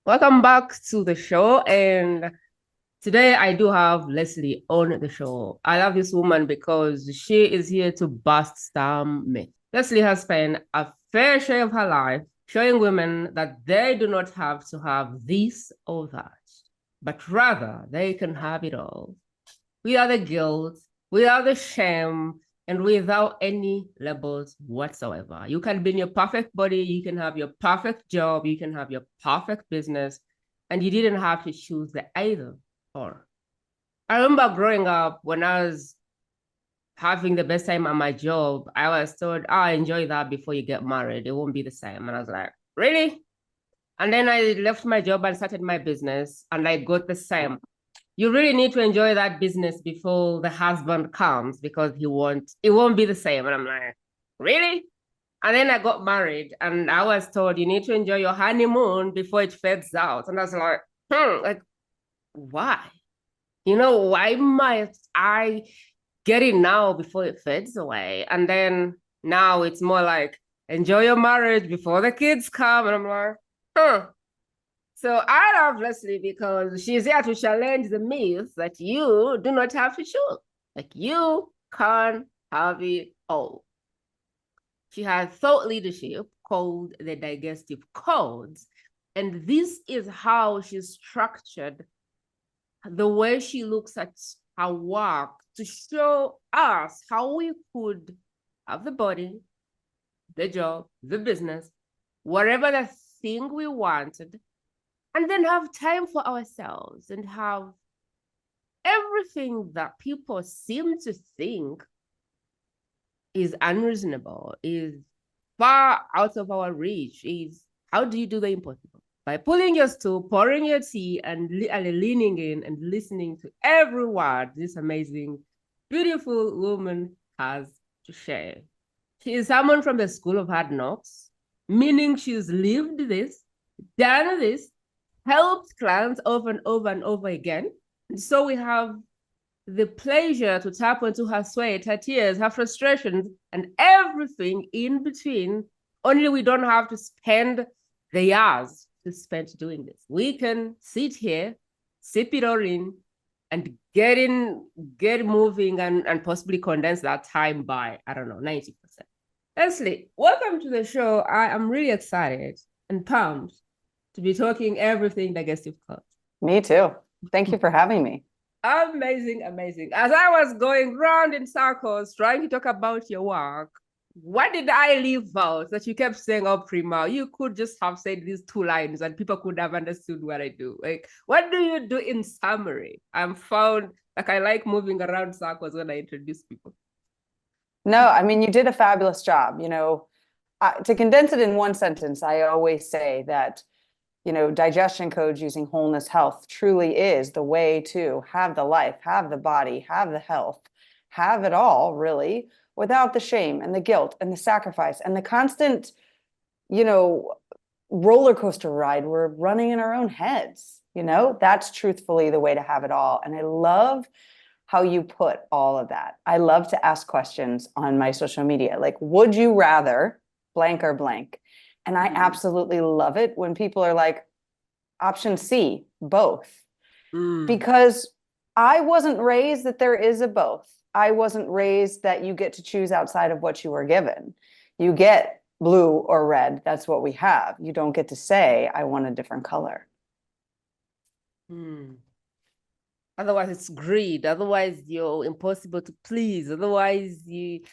Welcome back to the show. And today I do have Leslie on the show. I love this woman because she is here to bust some myths. Leslie has spent a fair share of her life showing women that they do not have to have this or that, but rather they can have it all without the guilt, without the shame, and without any labels whatsoever. You can be in your perfect body, you can have your perfect job, you can have your perfect business, and you didn't have to choose the either or. I remember growing up when I was having the best time at my job, I was told, oh, enjoy that before you get married. It won't be the same. And I was like, really? And then I left my job and started my business, and I got the same. You really need to enjoy that business before the husband comes because it won't be the same. And I'm like, really? And then I got married and I was told you need to enjoy your honeymoon before it fades out. And I was like, why? Why might I get it now before it fades away? And then now it's more like enjoy your marriage before the kids come. And I'm like, huh. So I love Leslie because she's here to challenge the myth that you do not have to choose. Like you can have it all. She has thought leadership called the Digestive Codes. And this is how she's structured the way she looks at her work to show us how we could have the body, the job, the business, whatever the thing we wanted, and then have time for ourselves and have everything that people seem to think is unreasonable, is far out of our reach, is how do you do the impossible? By pulling your stool, pouring your tea, and leaning in and listening to every word this amazing, beautiful woman has to share. She is someone from the school of hard knocks, meaning she's lived this, done this, helped clients over and over and over again. And so we have the pleasure to tap into her sweat, her tears, her frustrations, and everything in between. Only we don't have to spend the years to spend doing this. We can sit here, sip it all in, and get moving and possibly condense that time by, I don't know, 90%. Leslie, welcome to the show. I am really excited and pumped to be talking everything digestive club. Me too. Thank you for having me. Amazing, amazing. As I was going round in circles trying to talk about your work, what did I leave out that you kept saying, oh, Prima? You could just have said these two lines and people could have understood what I do. Like, what do you do in summary? I'm found like I like moving around circles when I introduce people. No, I mean, you did a fabulous job. To condense it in one sentence, I always say that, digestion codes using wholeness health truly is the way to have the life, have the body, have the health, have it all really without the shame and the guilt and the sacrifice and the constant, you know, roller coaster ride we're running in our own heads. That's truthfully the way to have it all. And I love how you put all of that. I love to ask questions on my social media, like, would you rather blank or blank? And I absolutely love it when people are like, option C, both. Because I wasn't raised that there is a both. I wasn't raised that you get to choose outside of what you were given. You get blue or red. That's what we have. You don't get to say, I want a different color. Otherwise, it's greed. Otherwise, you're impossible to please. Otherwise, you're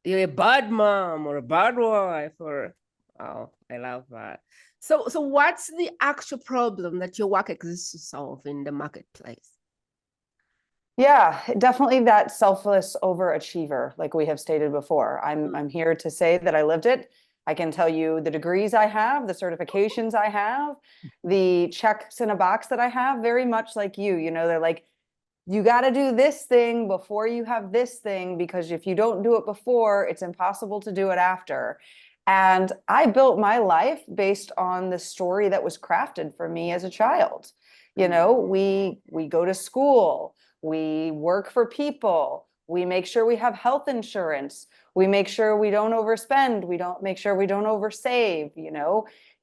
a bad mom or a bad wife. Or oh, I love that. So what's the actual problem that your work exists to solve in the marketplace? Yeah, definitely that selfless overachiever, like we have stated before. I'm here to say that I lived it. I can tell you the degrees I have, the certifications I have, the checks in a box that I have, very much like you. They're like, you got to do this thing before you have this thing, because if you don't do it before, it's impossible to do it after. And I built my life based on the story that was crafted for me as a child. We go to school, we work for people, we make sure we have health insurance, we make sure we don't overspend, we don't make sure we don't oversave.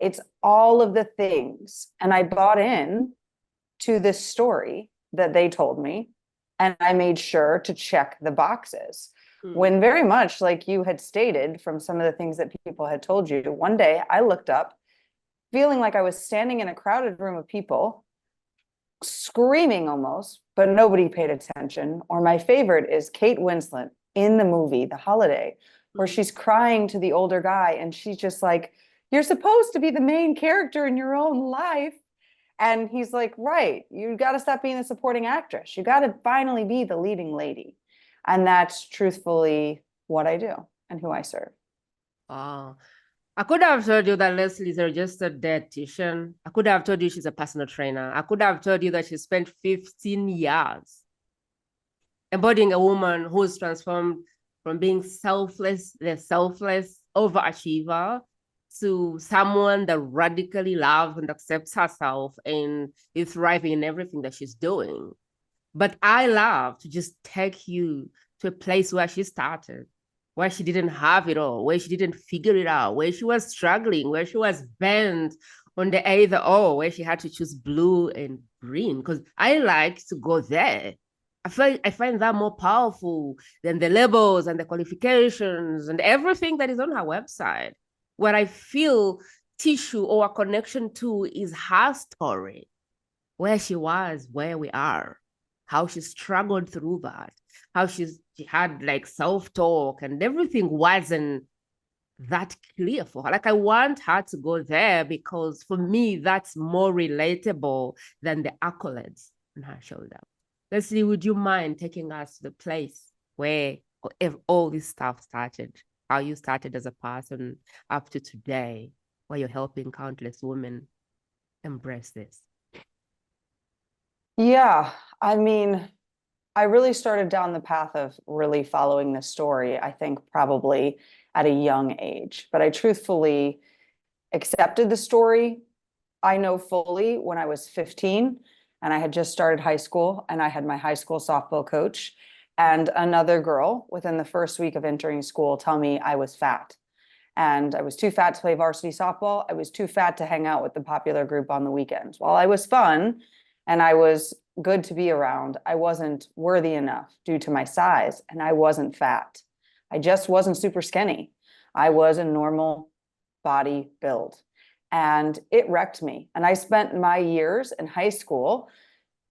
It's all of the things. And I bought in to this story that they told me, and I made sure to check the boxes. When very much like you had stated from some of the things that people had told you, one day I looked up feeling like I was standing in a crowded room of people, screaming almost, but nobody paid attention. Or my favorite is Kate Winslet in the movie The Holiday, where she's crying to the older guy and she's just like, you're supposed to be the main character in your own life. And he's like, right, you got to stop being the supporting actress. You got to finally be the leading lady. And that's truthfully what I do and who I serve. Wow. I could have told you that Leslie's a registered dietitian. I could have told you she's a personal trainer. I could have told you that she spent 15 years embodying a woman who's transformed from being selfless, the selfless overachiever, to someone that radically loves and accepts herself and is thriving in everything that she's doing. But I love to just take you to a place where she started, where she didn't have it all, where she didn't figure it out, where she was struggling, where she was bent on the either or, where she had to choose blue and green. Because I like to go there. I find that more powerful than the labels and the qualifications and everything that is on her website. What I feel tissue or a connection to is her story, where she was, where we are, how she struggled through that, how she had like self-talk and everything wasn't that clear for her. Like I want her to go there because for me, that's more relatable than the accolades on her shoulder. Leslie, would you mind taking us to the place where all this stuff started, how you started as a person up to today, where you're helping countless women embrace this? Yeah, I mean, I really started down the path of really following this story, I think probably at a young age, but I truthfully accepted the story. I know fully when I was 15 and I had just started high school and I had my high school softball coach and another girl within the first week of entering school tell me I was fat. And I was too fat to play varsity softball. I was too fat to hang out with the popular group on the weekends. While I was fun and I was good to be around, I wasn't worthy enough due to my size, and I wasn't fat. I just wasn't super skinny. I was a normal body build, and it wrecked me. And I spent my years in high school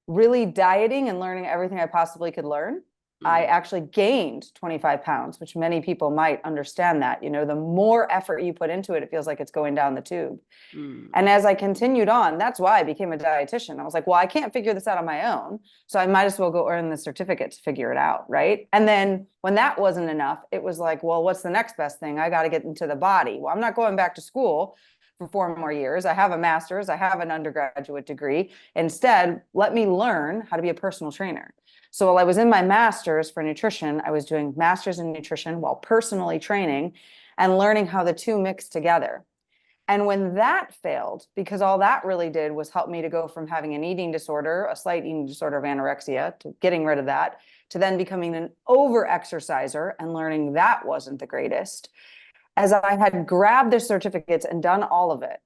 really dieting and learning everything I possibly could learn. I actually gained 25 pounds, which many people might understand that. You know, the more effort you put into it, it feels like it's going down the tube. And as I continued on, that's why I became a dietitian. I was like, well, I can't figure this out on my own, so I might as well go earn the certificate to figure it out, right? And then when that wasn't enough, it was like, well, what's the next best thing? I got to get into the body. Well, I'm not going back to school for 4 more years. I have a master's, I have an undergraduate degree. Instead, let me learn how to be a personal trainer. So while I was in my master's for nutrition, I was doing master's in nutrition while personally training and learning how the two mix together. And when that failed, because all that really did was help me to go from having an eating disorder, a slight eating disorder of anorexia, to getting rid of that, to then becoming an over-exerciser and learning that wasn't the greatest, as I had grabbed the certificates and done all of it.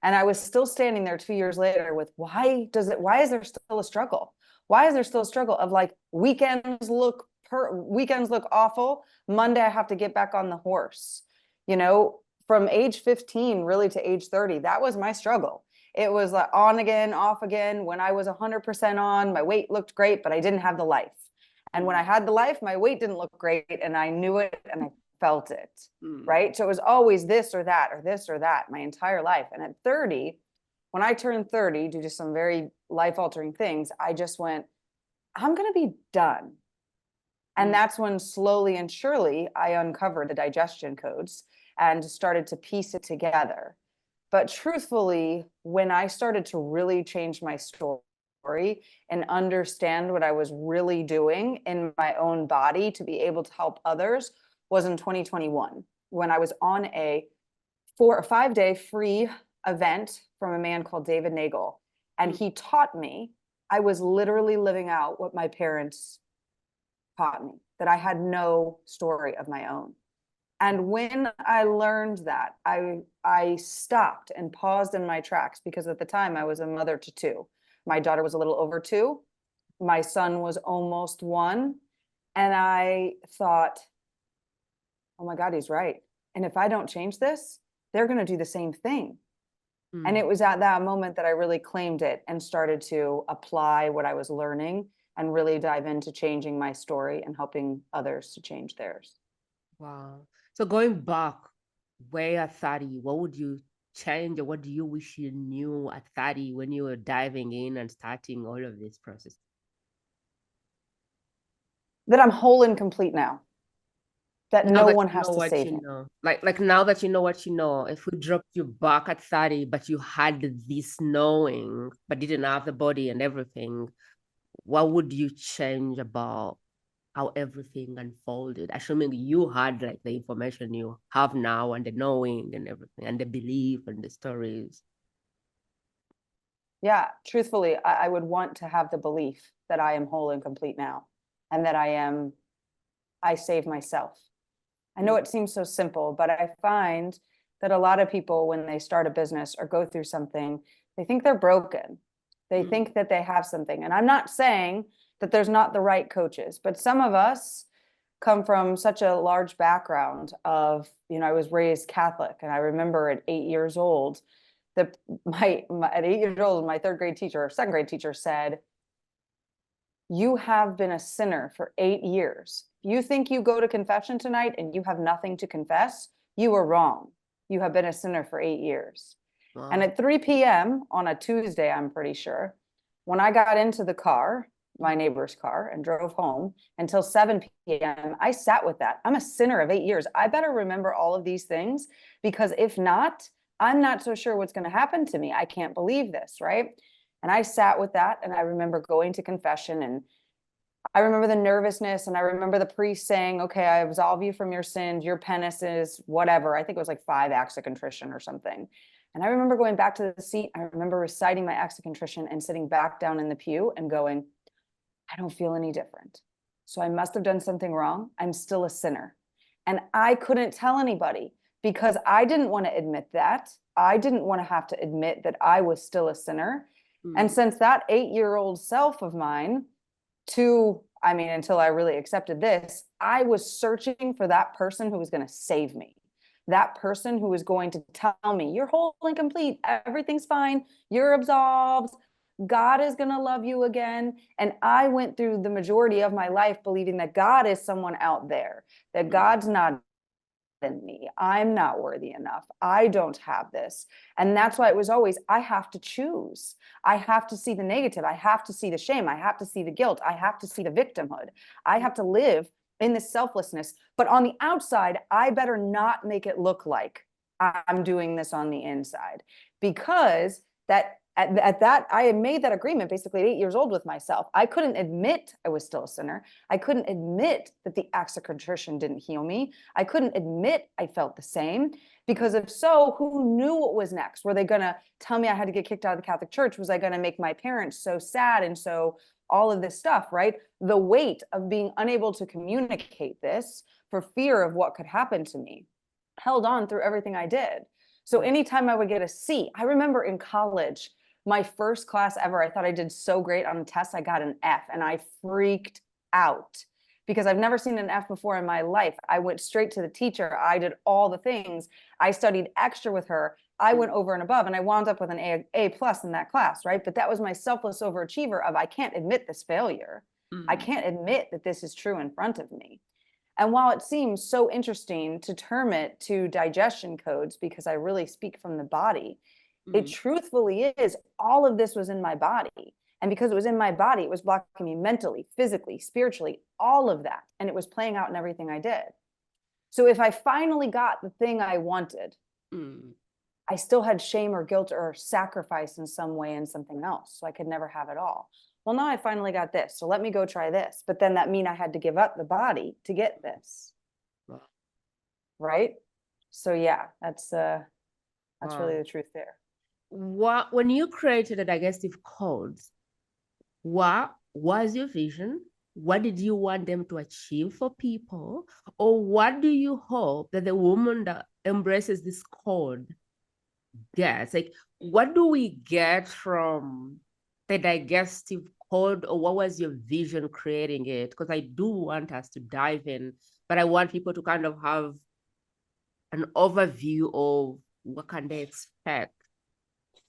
And I was still standing there 2 years later with, why is there still a struggle? Why is there still a struggle of like weekends look awful. Monday, I have to get back on the horse. You know, from age 15 really to age 30, that was my struggle. It was like on again, off again. When I was 100% on, my weight looked great, but I didn't have the life. And when I had the life, my weight didn't look great, and I knew it and I felt it, right? So it was always this or that or this or that my entire life. And at 30, when I turned 30, due to some very life-altering things, I just went, I'm going to be done. And that's when slowly and surely I uncovered the digestion codes and started to piece it together. But truthfully, when I started to really change my story and understand what I was really doing in my own body to be able to help others, was in 2021, when I was on a 4 or 5 day free event from a man called David Nagel. And he taught me, I was literally living out what my parents taught me, that I had no story of my own. And when I learned that, I stopped and paused in my tracks, because at the time I was a mother to two. My daughter was a little over 2. My son was almost 1. And I thought, oh my God, he's right. And if I don't change this, they're going to do the same thing. And it was at that moment that I really claimed it and started to apply what I was learning and really dive into changing my story and helping others to change theirs. Wow. So going back way at 30, what would you change, or what do you wish you knew at 30 when you were diving in and starting all of this process? That I'm whole and complete now, that Now no that one you has know to what save you me. know, like now that you know what you know, if we dropped you back at 30, but you had this knowing, but didn't have the body and everything, what would you change about how everything unfolded, assuming you had like the information you have now and the knowing and everything and the belief and the stories? Yeah, truthfully, I would want to have the belief that I am whole and complete now, and that I save myself. I know it seems so simple, but I find that a lot of people, when they start a business or go through something, they think they're broken. They think that they have something. And I'm not saying that there's not the right coaches, but some of us come from such a large background of, I was raised Catholic, and I remember at 8 years old that at 8 years old, my third grade teacher or second grade teacher said, you have been a sinner for 8 years. You think you go to confession tonight and you have nothing to confess? You are wrong. You have been a sinner for 8 years. Wow. And at 3 p.m. on a Tuesday, I'm pretty sure, when I got into the car, my neighbor's car, and drove home until 7 p.m., I sat with that. I'm a sinner of 8 years. I better remember all of these things, because if not, I'm not so sure what's going to happen to me. I can't believe this, right? And I sat with that, and I remember going to confession, and I remember the nervousness, and I remember the priest saying, okay, I absolve you from your sins. Your penance is whatever. I think it was like 5 acts of contrition or something. And I remember going back to the seat. I remember reciting my acts of contrition and sitting back down in the pew and going, I don't feel any different. So I must have done something wrong. I'm still a sinner. And I couldn't tell anybody, because I didn't want to admit that. I didn't want to have to admit that I was still a sinner. And since that 8-year-old self of mine, until I really accepted this, I was searching for that person who was going to save me. That person who was going to tell me, you're whole and complete, everything's fine, you're absolved, God is going to love you again. And I went through the majority of my life believing that God is someone out there, that God's not in me. I'm not worthy enough. I don't have this. And that's why it was always, I have to choose. I have to see the negative. I have to see the shame. I have to see the guilt. I have to see the victimhood. I have to live in this selflessness. But on the outside, I better not make it look like I'm doing this on the inside, because that at that, I had made that agreement basically at 8 years old with myself. I couldn't admit I was still a sinner. I couldn't admit that the acts of contrition didn't heal me. I couldn't admit I felt the same, because if so, who knew what was next? Were they going to tell me I had to get kicked out of the Catholic Church? Was I going to make my parents so sad? And so all of this stuff, right? The weight of being unable to communicate this for fear of what could happen to me held on through everything I did. So anytime I would get a C, I remember in college, my first class ever, I thought I did so great on a test, I got an F, and I freaked out because I've never seen an F before in my life. I went straight to the teacher. I did all the things. I studied extra with her. I went over and above, and I wound up with an A plus in that class, right? But that was my selfless overachiever of, I can't admit this failure. I can't admit that this is true in front of me. And while it seems so interesting to term it to digestion codes, because I really speak from the body, it truthfully is, all of this was in my body. And because it was in my body, it was blocking me mentally, physically, spiritually, all of that. And it was playing out in everything I did. So if I finally got the thing I wanted, I still had shame or guilt or sacrifice in some way in something else. So I could never have it all. Well, now I finally got this. So let me go try this. But then that mean I had to give up the body to get this. Right? So yeah, that's really the truth there. When you created the digestive codes, what was your vision? what did you want them to achieve for people? Or what do you hope that the woman that embraces this code gets? Like, what do we get from the digestive code, or what was your vision creating it? Because I do want us to dive in, but I want people to kind of have an overview of what can they expect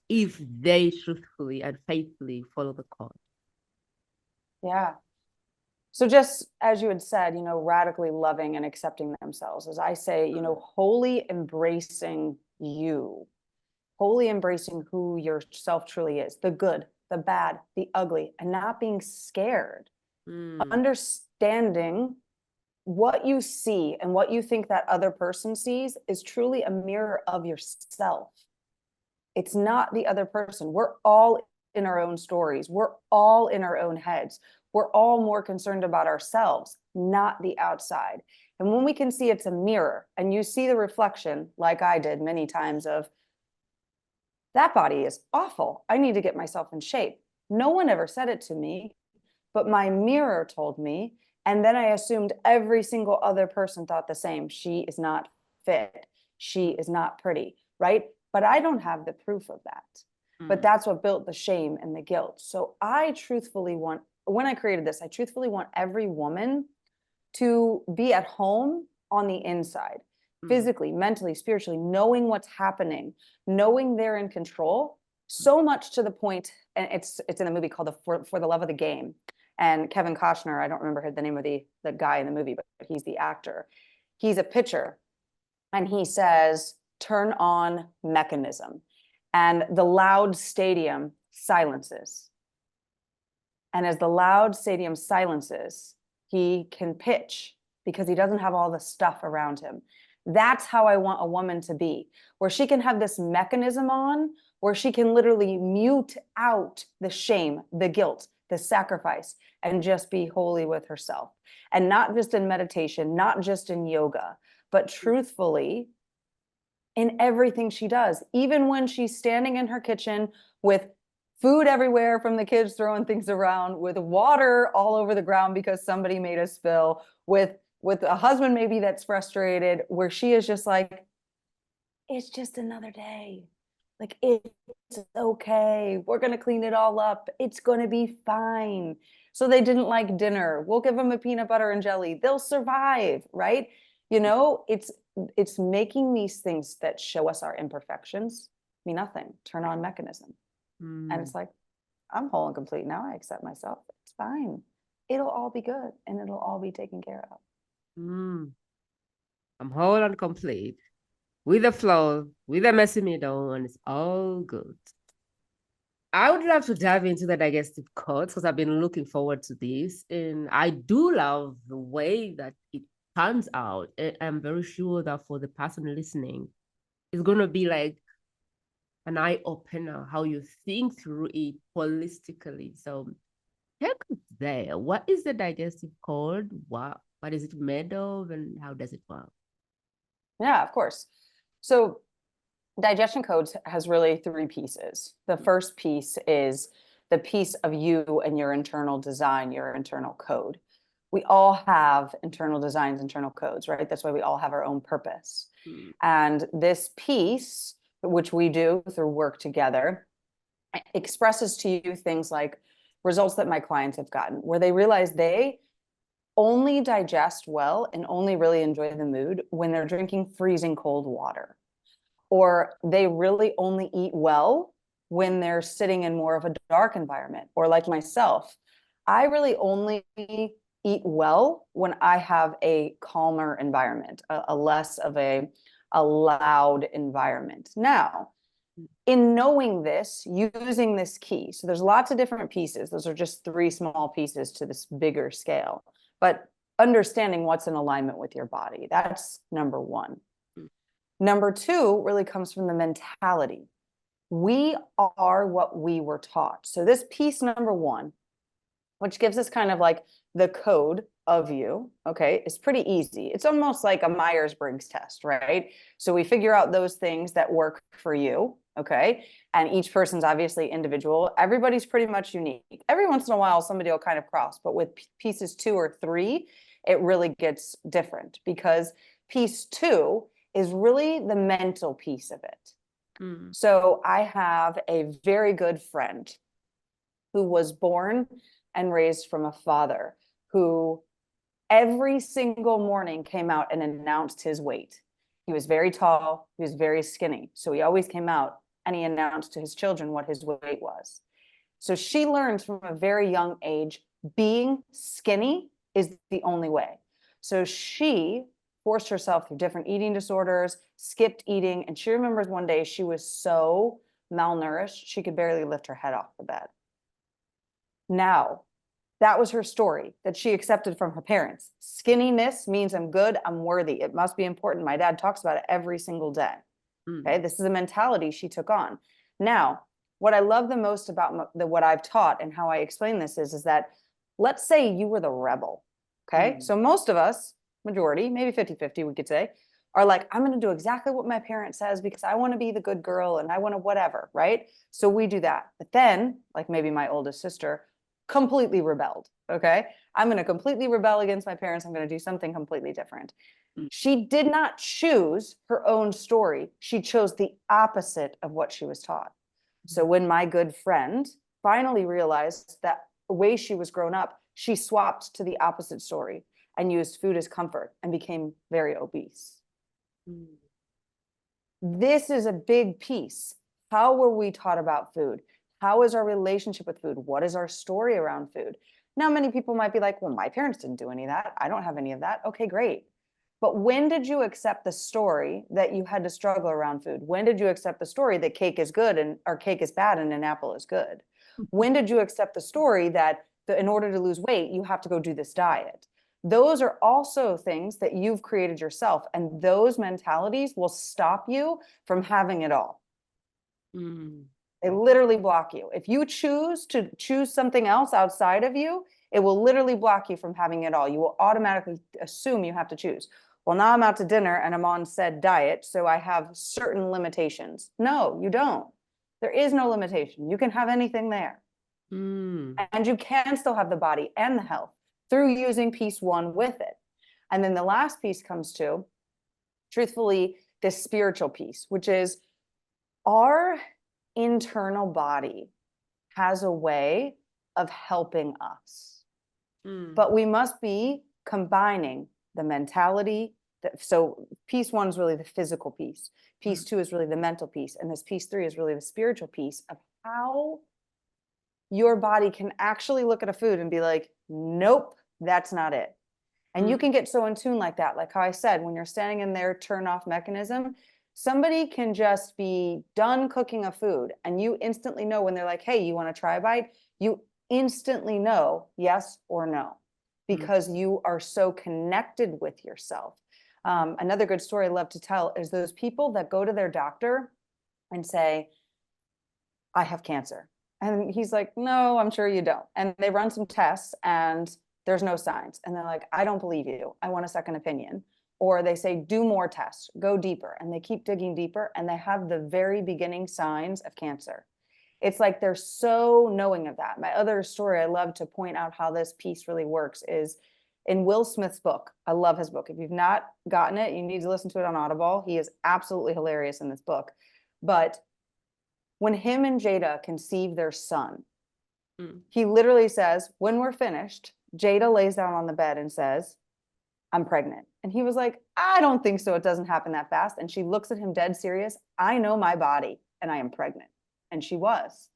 if they truthfully and faithfully follow the code. Yeah. So just as you had said, radically loving and accepting themselves, as I say, wholly embracing you, wholly embracing who yourself truly is, the good, the bad, the ugly, and not being scared, understanding what you see and what you think that other person sees is truly a mirror of yourself. It's not the other person. We're all in our own stories. We're all in our own heads. We're all more concerned about ourselves, not the outside. And when we can see it's a mirror and you see the reflection, like I did many times, of that body is awful. I need to get myself in shape. No one ever said it to me, but my mirror told me. And then I assumed every single other person thought the same. She is not fit. She is not pretty, right? But I don't have the proof of that. But that's what built the shame and the guilt. So I truthfully want, when I created this, I truthfully want every woman to be at home on the inside, physically, mentally, spiritually, knowing what's happening, knowing they're in control, so much to the point, and it's in a movie called For the Love of the Game. And Kevin Costner, I don't remember the name of the guy in the movie, but he's the actor. He's a pitcher, and he says, turn on mechanism. And the loud stadium silences. And as the loud stadium silences, he can pitch because he doesn't have all the stuff around him. That's how I want a woman to be, where she can have this mechanism on, where she can literally mute out the shame, the guilt, the sacrifice, and just be holy with herself. And not just in meditation, not just in yoga, but truthfully in everything she does, even when she's standing in her kitchen with food everywhere from the kids throwing things around, with water all over the ground because somebody made a spill, with a husband maybe that's frustrated, where she is just like, it's just another day. Like, it's okay. We're going to clean it all up. It's going to be fine. So they didn't like dinner. We'll give them a peanut butter and jelly. They'll survive, right? It's making these things that show us our imperfections mean nothing. Turn on mechanism. And it's like, I'm whole and complete now. I accept myself. It's fine. It'll all be good and it'll all be taken care of. I'm whole and complete, with the flow, with the messy middle, and it's all good. I would love to dive into the digestive codes because I've been looking forward to this. And I do love the way that it turns out. I'm very sure that for the person listening, it's going to be like an eye opener how you think through it holistically. So take us there. What is the digestive code? What is it made of, and how does it work? Yeah, of course. So digestion codes has really three pieces. The first piece is the piece of you and your internal design, your internal code. We all have internal designs, internal codes, right? That's why we all have our own purpose. And this piece, which we do through work together, expresses to you things like results that my clients have gotten, where they realize they only digest well and only really enjoy the mood when they're drinking freezing cold water. Or they really only eat well when they're sitting in more of a dark environment. Or like myself, I really only eat well when I have a calmer environment, a less of a loud environment. Now, in knowing this, using this key, so there's lots of different pieces. Those are just three small pieces to this bigger scale. But understanding what's in alignment with your body, that's number one. Number two really comes from the mentality. We are what we were taught. So this piece number one, which gives us kind of like the code of you, okay, is pretty easy. It's almost like a Myers-Briggs test, right? So we figure out those things that work for you, Okay. And each person's obviously individual. Everybody's pretty much unique. Every once in a while, somebody will kind of cross, but with pieces 2 or 3, it really gets different because piece 2 is really the mental piece of it. So I have a very good friend who was born and raised from a father who every single morning came out and announced his weight. He was very tall, he was very skinny. So he always came out and he announced to his children what his weight was. So she learns from a very young age, being skinny is the only way. So she forced herself through different eating disorders, skipped eating, and she remembers one day she was so malnourished, she could barely lift her head off the bed. Now, that was her story that she accepted from her parents. Skinniness means I'm good, I'm worthy. It must be important. My dad talks about it every single day. Okay, this is a mentality she took on. Now, what I love the most about what I've taught and how I explain this is that let's say you were the rebel. Okay, so most of us, majority, maybe 50-50, we could say, are like, I'm going to do exactly what my parent says because I want to be the good girl and I want to whatever, right? So we do that. But then, like maybe my oldest sister, completely rebelled. Okay. I'm going to completely rebel against my parents. I'm going to do something completely different. She did not choose her own story. She chose the opposite of what she was taught. So when my good friend finally realized that the way she was grown up, she swapped to the opposite story and used food as comfort and became very obese. This is a big piece. How were we taught about food? How is our relationship with food? What is our story around food? Now, many people might be like, well, my parents didn't do any of that. I don't have any of that. Okay, great. But when did you accept the story that you had to struggle around food? When did you accept the story that cake is good and or cake is bad and an apple is good? When did you accept the story that in order to lose weight, you have to go do this diet? Those are also things that you've created yourself. And those mentalities will stop you from having it all. They literally block you. If you choose to choose something else outside of you, it will literally block you from having it all. You will automatically assume you have to choose. Well, now I'm out to dinner and I'm on said diet, so I have certain limitations. No, you don't. There is no limitation. You can have anything there. And you can still have the body and the health through using piece 1 with it. And then the last piece comes to, truthfully, this spiritual piece, which is our internal body has a way of helping us. But we must be combining the mentality. So piece 1 is really the physical piece. Piece 2 is really the mental piece. And this piece 3 is really the spiritual piece of how your body can actually look at a food and be like, nope, that's not it. And you can get so in tune like that. Like how I said, when you're standing in their turn off mechanism, somebody can just be done cooking a food and you instantly know when they're like, hey, you want to try a bite? You instantly know yes or no, because you are so connected with yourself. Another good story I love to tell is those people that go to their doctor and say, I have cancer. And he's like, no, I'm sure you don't. And they run some tests and there's no signs. And they're like, I don't believe you. I want a second opinion. Or they say, do more tests, go deeper. And they keep digging deeper and they have the very beginning signs of cancer. It's like they're so knowing of that. My other story, I love to point out how this piece really works, is in Will Smith's book. I love his book. If you've not gotten it, you need to listen to it on Audible. He is absolutely hilarious in this book. But when him and Jada conceive their son, he literally says, when we're finished, Jada lays down on the bed and says, I'm pregnant. And he was like, I don't think so. It doesn't happen that fast. And she looks at him dead serious. I know my body and I am pregnant. And she was.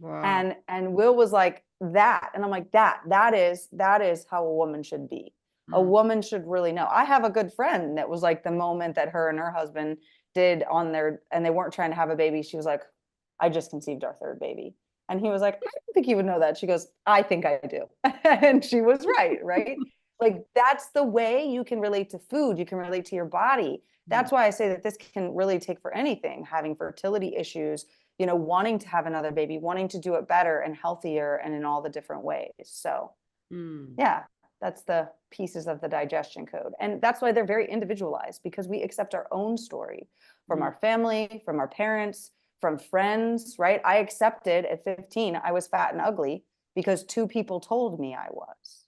Wow. And Will was like, that. And I'm like, that is how a woman should be. A woman should really know. I have a good friend that was like, the moment that her and her husband did on their, and they weren't trying to have a baby, she was like, I just conceived our third baby. And he was like, I don't think you would know that. She goes, I think I do. And she was right. Like, that's the way you can relate to food. You can relate to your body. That's why I say that this can really take for anything, having fertility issues, wanting to have another baby, wanting to do it better and healthier and in all the different ways. So yeah, that's the pieces of the digestion code. And that's why they're very individualized, because we accept our own story from our family, from our parents, from friends, right? I accepted at 15, I was fat and ugly because 2 people told me I was.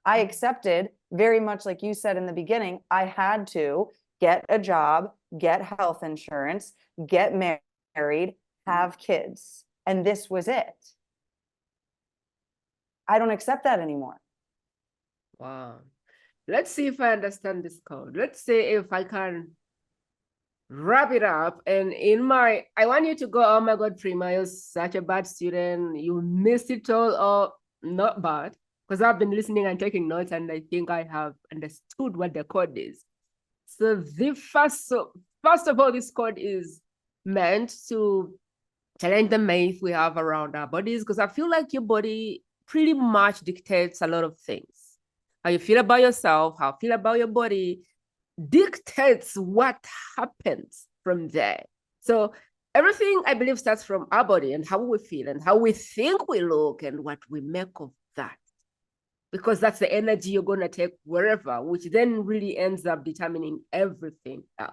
I accepted, very much like you said in the beginning, I had to get a job, get health insurance, get married, have kids. And this was it. I don't accept that anymore. Wow. Let's see if I understand this code. Let's say if I can wrap it up. And I want you to go, oh my God, Prima, you're such a bad student. You missed it all. Oh, not bad. Because I've been listening and taking notes, and I think I have understood what the code is. So first of all, this code is meant to challenge the myth we have around our bodies, because I feel like your body pretty much dictates a lot of things. How you feel about yourself, how you feel about your body dictates what happens from there. So everything, I believe, starts from our body and how we feel and how we think we look and what we make of that. Because that's the energy you're going to take wherever, which then really ends up determining everything else.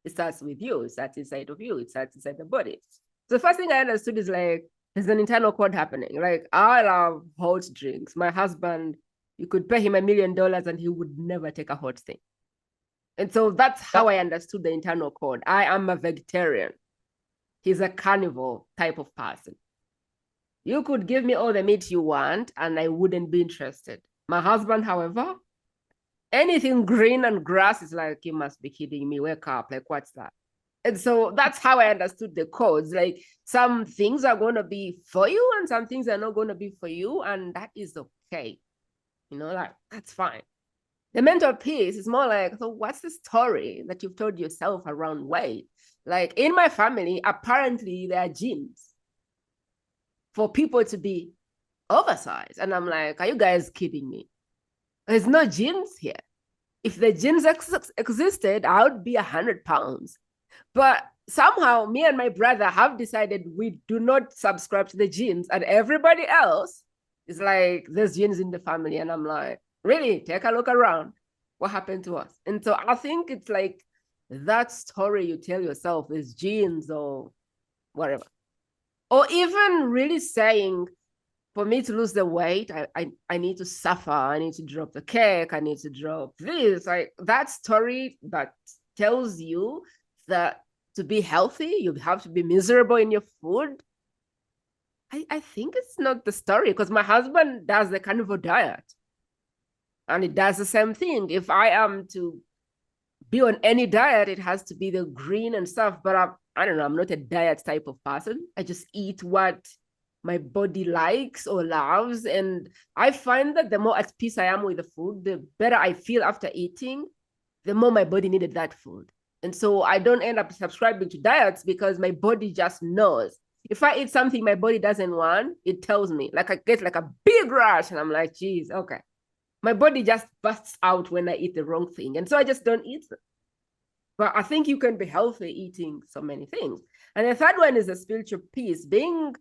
It starts with you, it starts inside of you, it starts inside the body. So the first thing I understood is like, there's an internal code happening. Like, I love hot drinks. My husband, you could pay him $1 million and he would never take a hot thing. And so that's how I understood the internal code. I am a vegetarian. He's a carnivore type of person. You could give me all the meat you want and I wouldn't be interested. My husband, however, anything green and grass is like, you must be kidding me. Wake up. Like, what's that? And so that's how I understood the codes. Like, some things are going to be for you and some things are not going to be for you. And that is okay. You know, like, that's fine. The mental piece is more like, so what's the story that you've told yourself around weight? Like, in my family, apparently there are genes for people to be oversized. And I'm like, are you guys kidding me? There's no genes here. If the genes existed, I would be 100 pounds. But somehow me and my brother have decided we do not subscribe to the genes, and everybody else is like, there's genes in the family. And I'm like, really? Take a look around. What happened to us? And so I think it's like that story you tell yourself is genes or whatever. Or even really saying, for me to lose the weight, I need to suffer. I need to drop the cake. I need to drop this. Like, that story that tells you that to be healthy, you have to be miserable in your food. I think it's not the story, because my husband does the carnivore diet. And it does the same thing. If I am to be on any diet, it has to be the green and stuff. But I don't know, I'm not a diet type of person. I just eat what my body likes or loves. And I find that the more at peace I am with the food, the better I feel after eating, the more my body needed that food. And so I don't end up subscribing to diets, because my body just knows. If I eat something my body doesn't want, it tells me. Like, I get like a big rush and I'm like, geez, okay. My body just busts out when I eat the wrong thing. And so I just don't eat them. But I think you can be healthy eating so many things. And the third one is the spiritual piece, being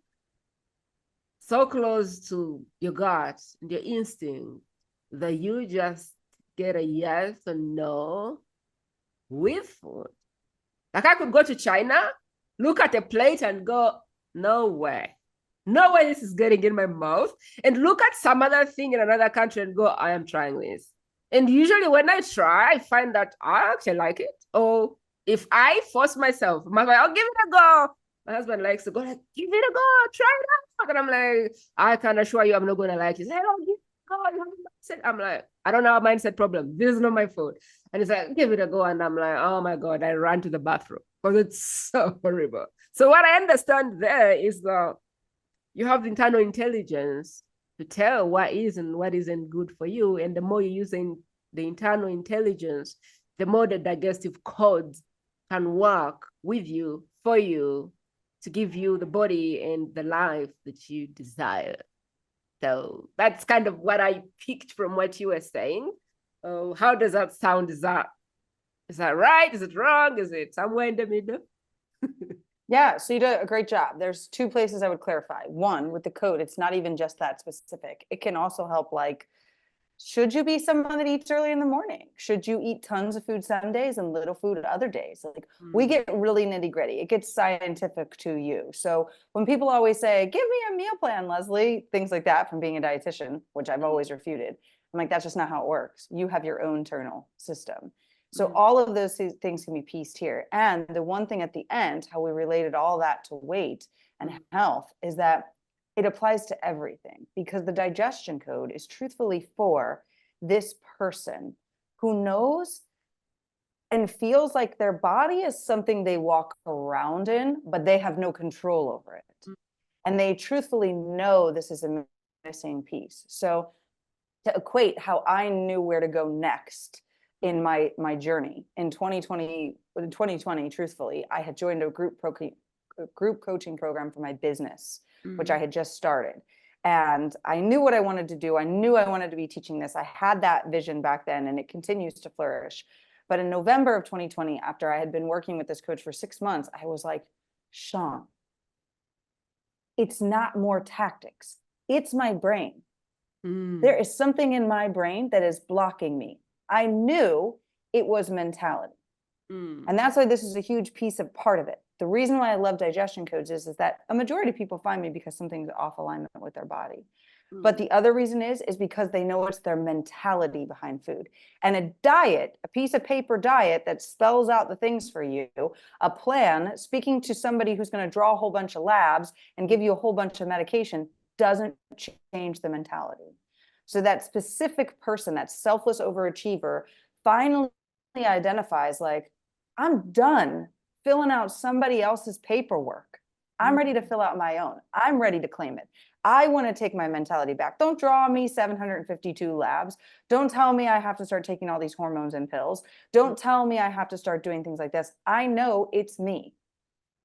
so close to your gut and your instinct that you just get a yes or no with food. Like, I could go to China, look at a plate and go, no way. No way this is getting in my mouth. And look at some other thing in another country and go, I am trying this. And usually when I try, I find that I actually like it. Or if I force myself, I'll give it a go. My husband likes to go, like, give it a go, try it out. And I'm like, I can assure you I'm not going to like it. He's like, oh, give it a go. You have a mindset. I'm like, I don't have a mindset problem. This is not my fault. And he's like, give it a go. And I'm like, oh my God, I ran to the bathroom because it's so horrible. So what I understand there is that you have internal intelligence to tell what is and what isn't good for you. And the more you're using the internal intelligence, the more the digestive codes can work with you, for you, to give you the body and the life that you desire. So that's kind of what I picked from what you were saying. How does that sound? Is that right? Is it wrong? Is it somewhere in the middle? Yeah, so you did a great job. There's 2 places I would clarify. One, with the code, it's not even just that specific. It can also help, like, Should you be someone that eats early in the morning? Should you eat tons of food some days and little food other days? Like, we get really nitty gritty. It gets scientific to you. So when people always say, give me a meal plan, Leslie, things like that from being a dietitian, which I've always refuted. I'm like, that's just not how it works. You have your own internal system. So all of those things can be pieced here. And the one thing at the end, how we related all that to weight and health, is that it applies to everything, because the digestion code is truthfully for this person who knows and feels like their body is something they walk around in, but they have no control over it. And they truthfully know this is a missing piece. So to equate how I knew where to go next in my journey in 2020, truthfully, I had joined a group coaching program for my business, which I had just started. And I knew what I wanted to do. I knew I wanted to be teaching this. I had that vision back then, and it continues to flourish. But in November of 2020, after I had been working with this coach for 6 months, I was like, Sean, it's not more tactics. It's my brain. There is something in my brain that is blocking me. I knew it was mentality. And that's why this is a huge piece of part of it. The reason why I love digestion codes is that a majority of people find me because something's off alignment with their body. But the other reason is because they know it's their mentality behind food. And a diet, a piece of paper diet that spells out the things for you, a plan, speaking to somebody who's going to draw a whole bunch of labs and give you a whole bunch of medication, doesn't change the mentality. So that specific person, that selfless overachiever, finally identifies like, I'm done filling out somebody else's paperwork. I'm ready to fill out my own. I'm ready to claim it. I want to take my mentality back. Don't draw me 752 labs. Don't tell me I have to start taking all these hormones and pills. Don't tell me I have to start doing things like this. I know it's me.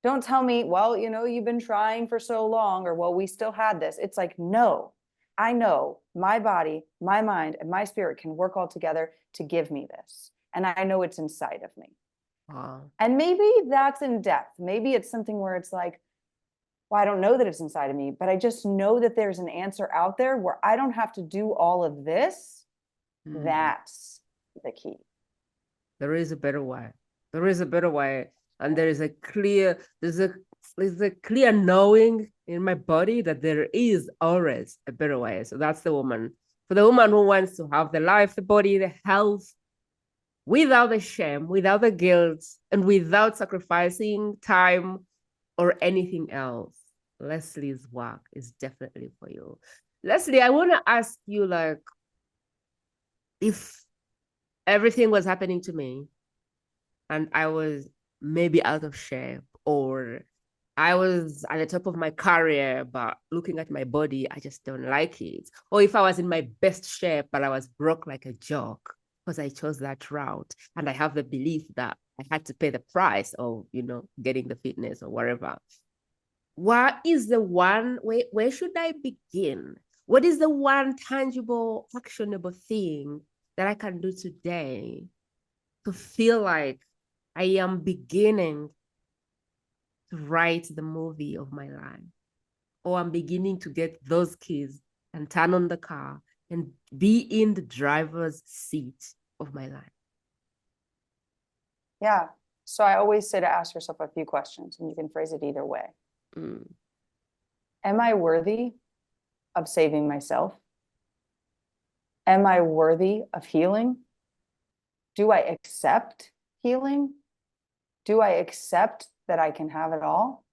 Don't tell me, well, you know, you've been trying for so long, or, well, we still had this. It's like, no, I know my body, my mind, and my spirit can work all together to give me this. And I know it's inside of me. Wow. And maybe that's in depth. Maybe it's something where it's like, well, I don't know that it's inside of me, but I just know that there's an answer out there where I don't have to do all of this. That's the key. There is a better way. There is a better way. And there's a clear knowing in my body that there is always a better way. So that's the woman. For the woman who wants to have the life, the body, the health, without the shame, without the guilt, and without sacrificing time or anything else, Leslie's work is definitely for you. Leslie, I want to ask you, like, if everything was happening to me and I was maybe out of shape, or I was at the top of my career, but looking at my body, I just don't like it. Or if I was in my best shape, but I was broke like a joke because I chose that route. And I have the belief that I had to pay the price of, you know, getting the fitness or whatever. What is the one, where should I begin? What is the one tangible, actionable thing that I can do today to feel like I am beginning to write the movie of my life? Or I'm beginning to get those keys and turn on the car and be in the driver's seat of my life? Yeah. So I always say to ask yourself a few questions, and you can phrase it either way. Am I worthy of saving myself? Am I worthy of healing? Do I accept healing? Do I accept that I can have it all?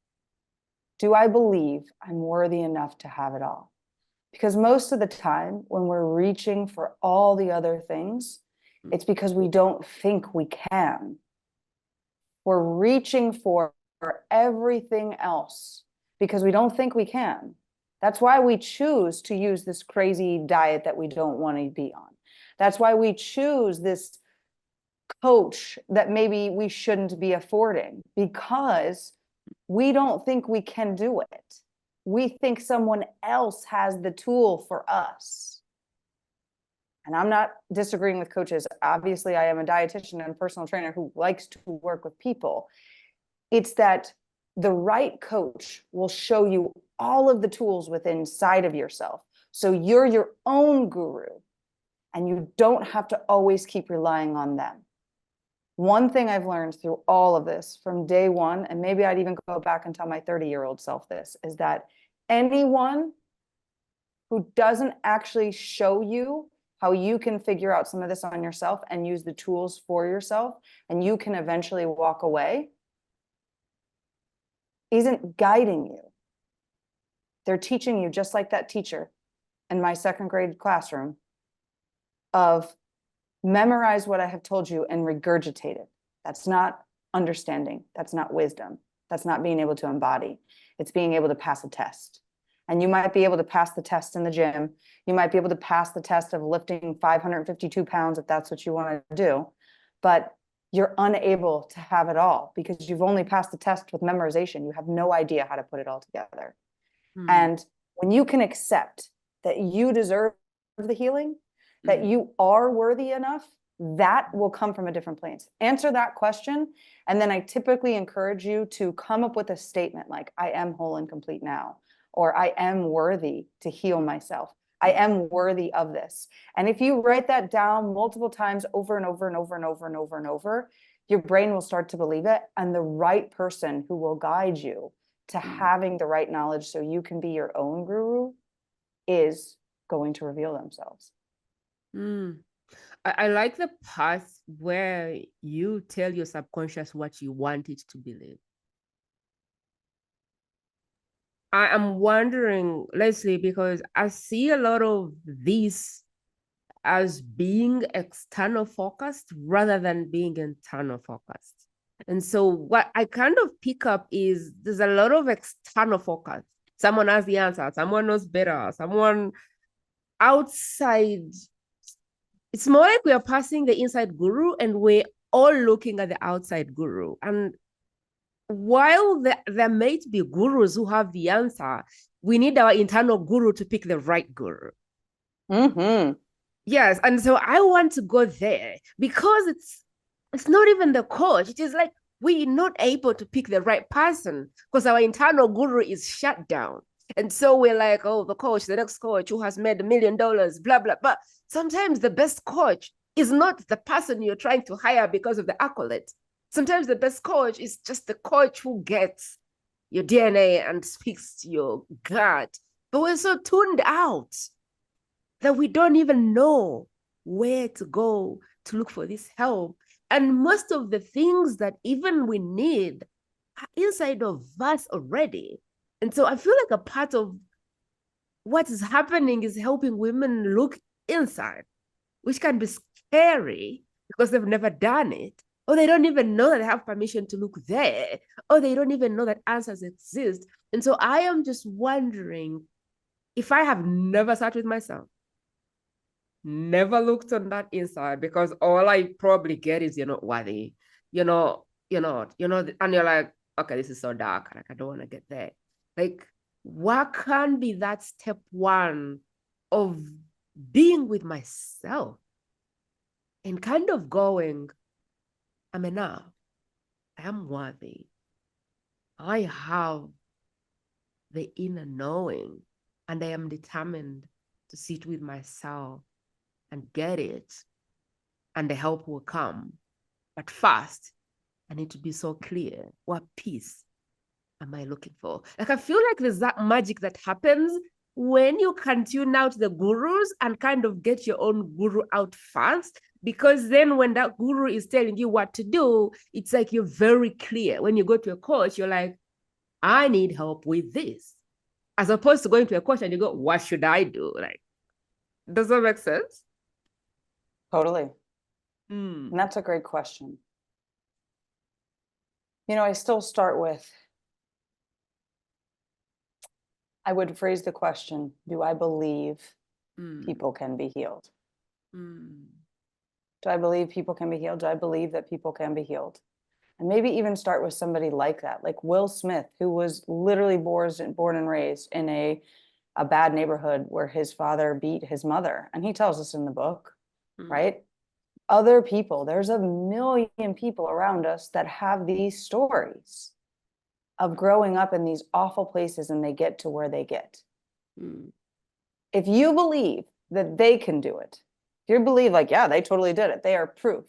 Do I believe I'm worthy enough to have it all? Because most of the time when we're reaching for all the other things, it's because we don't think we can. We're reaching for everything else because we don't think we can. That's why we choose to use this crazy diet that we don't want to be on. That's why we choose this coach that maybe we shouldn't be affording, because we don't think we can do it. We think someone else has the tool for us. And I'm not disagreeing with coaches. Obviously, I am a dietitian and a personal trainer who likes to work with people. It's that the right coach will show you all of the tools within inside of yourself. So you're your own guru. and you don't have to always keep relying on them. One thing I've learned through all of this from day one, and maybe I'd even go back and tell my 30-year-old self this, is that anyone who doesn't actually show you how you can figure out some of this on yourself and use the tools for yourself, and you can eventually walk away, isn't guiding you. They're teaching you, just like that teacher in my second grade classroom, of memorize what I have told you and regurgitate it. That's not understanding. That's not wisdom. That's not being able to embody. It's being able to pass a test. And you might be able to pass the test in the gym. You might be able to pass the test of lifting 552 pounds if that's what you want to do. But you're unable to have it all because you've only passed the test with memorization. You have no idea how to put it all together. And when you can accept that you deserve the healing, that you are worthy enough, that will come from a different place. Answer that question. And then I typically encourage you to come up with a statement like, I am whole and complete now, or I am worthy to heal myself. I am worthy of this. And if you write that down multiple times over and over and over and over and over and over, your brain will start to believe it. And the right person who will guide you to having the right knowledge so you can be your own guru is going to reveal themselves. I like the path where you tell your subconscious what you want it to believe. I am wondering, Leslie, because I see a lot of this as being external focused rather than being internal focused. And so what I kind of pick up is there's a lot of external focus. Someone has the answer, someone knows better, someone outside. It's more like we are passing the inside guru and we're all looking at the outside guru. And while there may be gurus who have the answer, we need our internal guru to pick the right guru. Yes. And so I want to go there because it's not even the coach. It is like we're not able to pick the right person because our internal guru is shut down. And so we're like, oh, the coach, the next coach who has made $1 million, blah, blah. But sometimes the best coach is not the person you're trying to hire because of the accolade. Sometimes the best coach is just the coach who gets your DNA and speaks to your gut. But we're so tuned out that we don't even know where to go to look for this help. And most of the things that even we need are inside of us already. And so I feel like a part of what is happening is helping women look inside, which can be scary because they've never done it, or they don't even know that they have permission to look there, or they don't even know that answers exist. And so I am just wondering if I have never sat with myself, never looked on that inside, because all I probably get is you're not worthy, you're not, and you're like, okay, this is so dark, like I don't want to get there. Like, what can be that step one of being with myself and kind of going, I'm enough, I am worthy, I have the inner knowing, and I am determined to sit with myself and get it, and the help will come. But first, I need to be so clear, what peace am I looking for? Like, I feel like there's that magic that happens when you can tune out the gurus and kind of get your own guru out first, because then when that guru is telling you what to do, it's like you're very clear. When you go to a coach, you're like, I need help with this, as opposed to going to a coach and you go, what should I do? Like, does that make sense? Totally. And that's a great question. I still start with, I would phrase the question, do I believe people can be healed? Do I believe people can be healed? Do I believe that people can be healed? And maybe even start with somebody like that, like Will Smith, who was literally born and raised in a bad neighborhood where his father beat his mother. And he tells us in the book, right? Other people, there's 1 million people around us that have these stories of growing up in these awful places and they get to where they get. If you believe that they can do it, If you believe like, yeah, they totally did it, they are proof.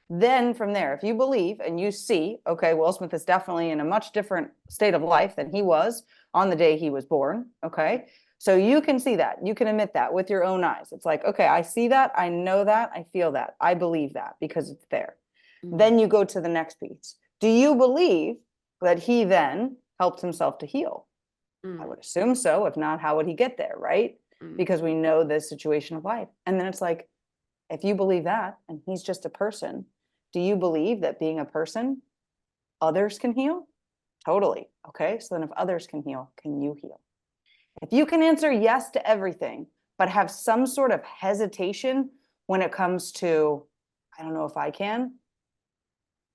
Then from there, if you believe and you see, okay, Will Smith is definitely in a much different state of life than he was on the day he was born. Okay. So you can see that, you can admit that with your own eyes. It's like, okay, I see that, I know that, I feel that, I believe that because it's there. Then you go to the next piece. Do you believe that he then helped himself to heal? I would assume so. If not, how would he get there? Right. Because we know the situation of life. And then it's like, if you believe that, and he's just a person, do you believe that being a person, others can heal? Totally. Okay. So then if others can heal, can you heal? If you can answer yes to everything, but have some sort of hesitation when it comes to, I don't know if I can,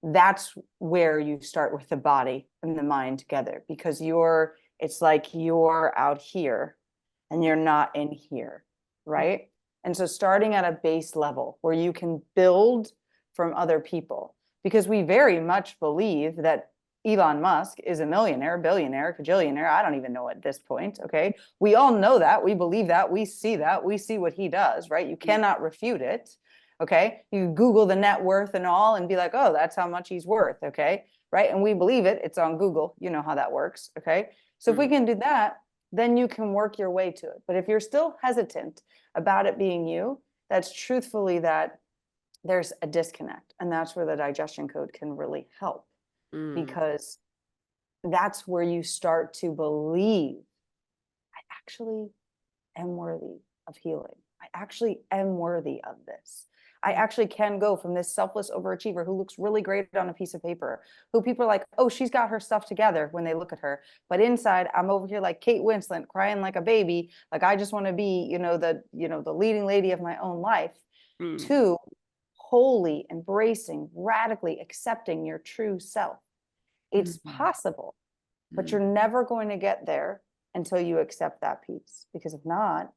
that's where you start with the body and the mind together, because it's like you're out here and you're not in here, right? And so starting at a base level where you can build from other people, because we very much believe that Elon Musk is a millionaire, billionaire, cajillionaire. I don't even know at this point. Okay. We all know that. We believe that. We see that. We see what he does, right? You cannot refute it. Okay. You Google the net worth and all and be like, oh, that's how much he's worth. Okay. Right. And we believe it. It's on Google. You know how that works. Okay. So if we can do that, then you can work your way to it. But if you're still hesitant about it being you, that's truthfully that there's a disconnect. And that's where the digestion code can really help, because that's where you start to believe, I actually am worthy of healing. I actually am worthy of this. I actually can go from this selfless overachiever who looks really great on a piece of paper, who people are like, oh, she's got her stuff together when they look at her. But inside, I'm over here like Kate Winslet, crying like a baby. Like, I just want to be, the leading lady of my own life, to wholly embracing, radically accepting your true self. It's possible, but you're never going to get there until you accept that piece. Because if not,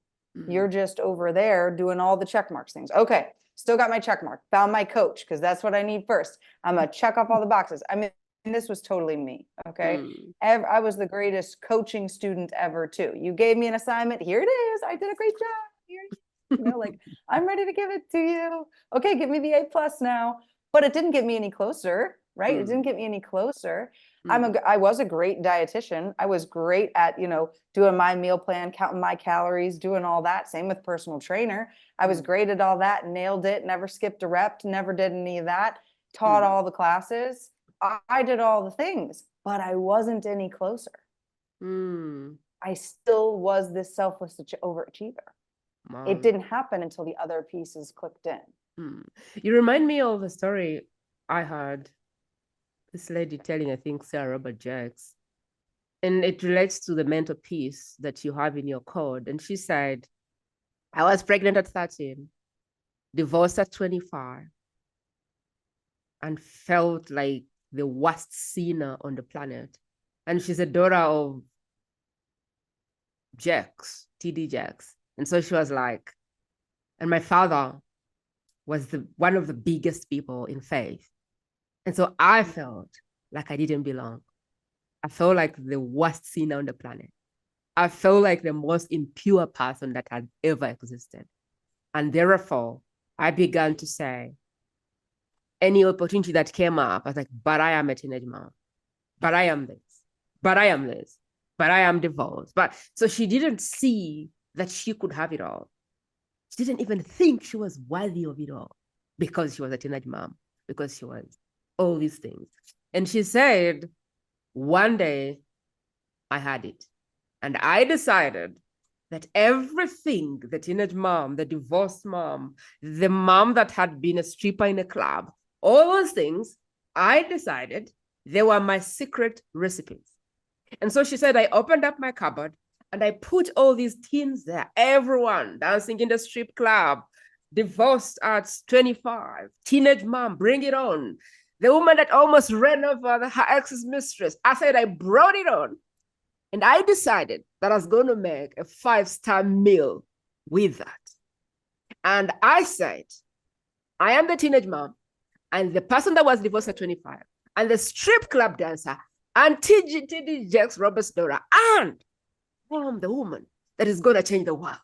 you're just over there doing all the check marks things. Okay, still got my check mark, found my coach, because that's what I need first. I'm gonna check off all the boxes. I mean, this was totally me. Okay. I was the greatest coaching student ever too. You gave me an assignment. Here it is. I did a great job. Here, like, I'm ready to give it to you. Okay, give me the A+ now. But it didn't get me any closer, right? It didn't get me any closer. I was a great dietitian. I was great at, doing my meal plan, counting my calories, doing all that. Same with personal trainer. I was great at all that, nailed it, never skipped a rep, never did any of that, taught all the classes. I did all the things, but I wasn't any closer. I still was this selfless overachiever. Wow. It didn't happen until the other pieces clicked in. You remind me of a story I heard this lady telling, I think, Sarah Robert Jacks, and it relates to the mental peace that you have in your code. And she said, I was pregnant at 13, divorced at 25, and felt like the worst sinner on the planet. And she's a daughter of Jacks, TD Jacks. And so she was like, and my father was one of the biggest people in faith. And so I felt like I didn't belong. I felt like the worst sinner on the planet. I felt like the most impure person that had ever existed. And therefore, I began to say, any opportunity that came up, I was like, but I am a teenage mom. But I am this. But I am this. But I am divorced. But so she didn't see that she could have it all. She didn't even think she was worthy of it all because she was a teenage mom, because she was all these things. And she said, one day I had it. And I decided that everything, the teenage mom, the divorced mom, the mom that had been a stripper in a club, all those things, I decided they were my secret recipes. And so she said, I opened up my cupboard and I put all these teens there, everyone dancing in the strip club, divorced at 25, teenage mom, bring it on. The woman that almost ran over her ex's mistress. I said, I brought it on. And I decided that I was going to make a 5-star meal with that. And I said, I am the teenage mom and the person that was divorced at 25 and the strip club dancer and TD Jakes Robert's daughter, and I am the woman that is going to change the world.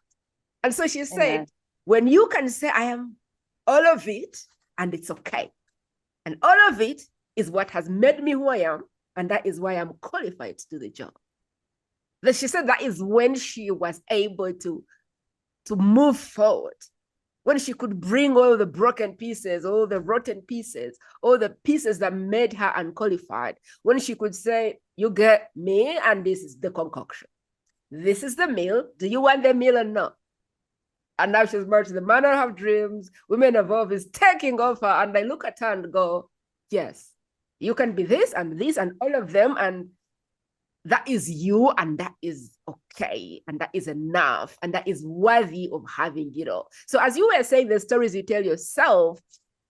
And so she said, when you can say, I am all of it, and it's okay. And all of it is what has made me who I am, and that is why I'm qualified to do the job. That she said that is when she was able to move forward, when she could bring all the broken pieces, all the rotten pieces, all the pieces that made her unqualified, when she could say, you get me, and this is the concoction. This is the meal. Do you want the meal or not? And now she's married to the man I have dreams. Women Evolve is taking over. And I look at her and go, yes, you can be this and all of them. And that is you, and that is okay, and that is enough, and that is worthy of having it all. So as you were saying the stories you tell yourself,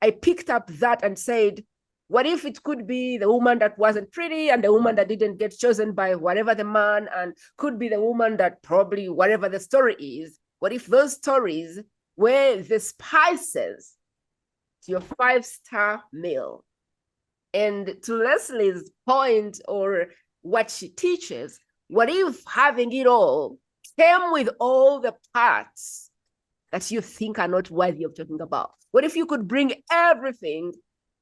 I picked up that and said, what if it could be the woman that wasn't pretty and the woman that didn't get chosen by whatever the man, and could be the woman that probably whatever the story is. What if those stories were the spices to your 5-star meal? And to Leslie's point, or what she teaches, what if having it all came with all the parts that you think are not worthy of talking about? What if you could bring everything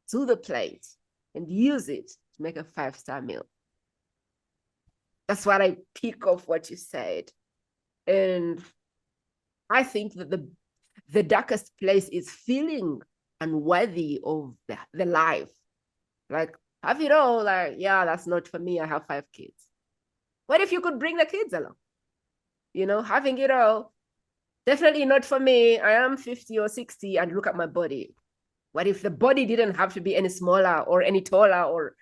to the plate and use it to make a 5-star meal? That's what I pick off what you said. And I think that the darkest place is feeling unworthy of the life. Like, have it all, like, yeah, that's not for me. I have 5 kids. What if you could bring the kids along? You know, having it all, definitely not for me. I am 50 or 60 and look at my body. What if the body didn't have to be any smaller or any taller? Or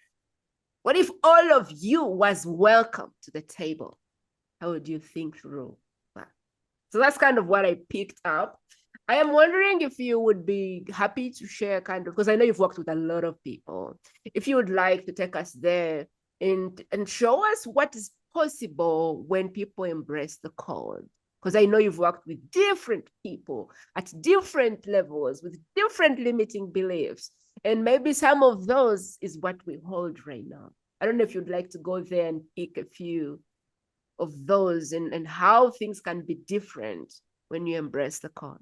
what if all of you was welcome to the table? How would you think through that? So that's kind of what I picked up. I am wondering if you would be happy to share kind of, because I know you've worked with a lot of people, if you would like to take us there and show us what is possible when people embrace the call. Because I know you've worked with different people at different levels with different limiting beliefs. And maybe some of those is what we hold right now. I don't know if you'd like to go there and pick a few of those and how things can be different when you embrace the call.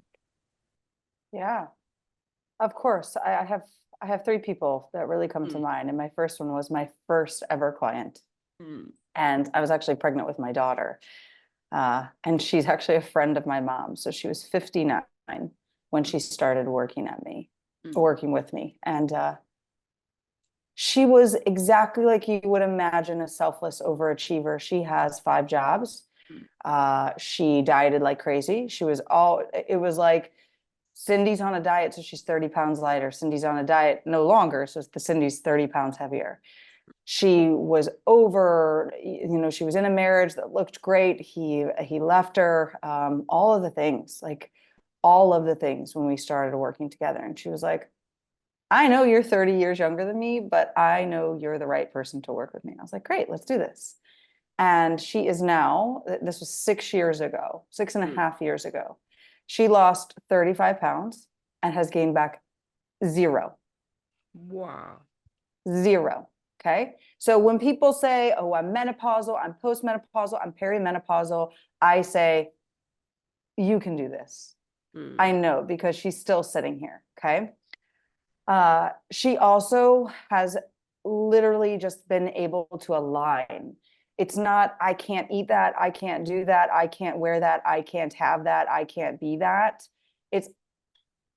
Yeah, of course. I have 3 people that really come to mind. And my first one was my first ever client. And I was actually pregnant with my daughter. And she's actually a friend of my mom. So she was 59 when she started working with me. And she was exactly like you would imagine a selfless overachiever. She has 5 jobs. She dieted like crazy. It was like, Cindy's on a diet, so she's 30 pounds lighter. Cindy's on a diet no longer, so Cindy's 30 pounds heavier. She was she was in a marriage that looked great. He left her, all of the things when we started working together. And she was like, I know you're 30 years younger than me, but I know you're the right person to work with me. And I was like, great, let's do this. And she is now, this was 6 years ago, 6.5 years ago. She lost 35 pounds and has gained back 0. Wow. 0. Okay. So when people say, oh, I'm menopausal, I'm postmenopausal, I'm perimenopausal, I say, you can do this. I know, because she's still sitting here. Okay. She also has literally just been able to align. It's not, I can't eat that, I can't do that, I can't wear that, I can't have that, I can't be that. It's,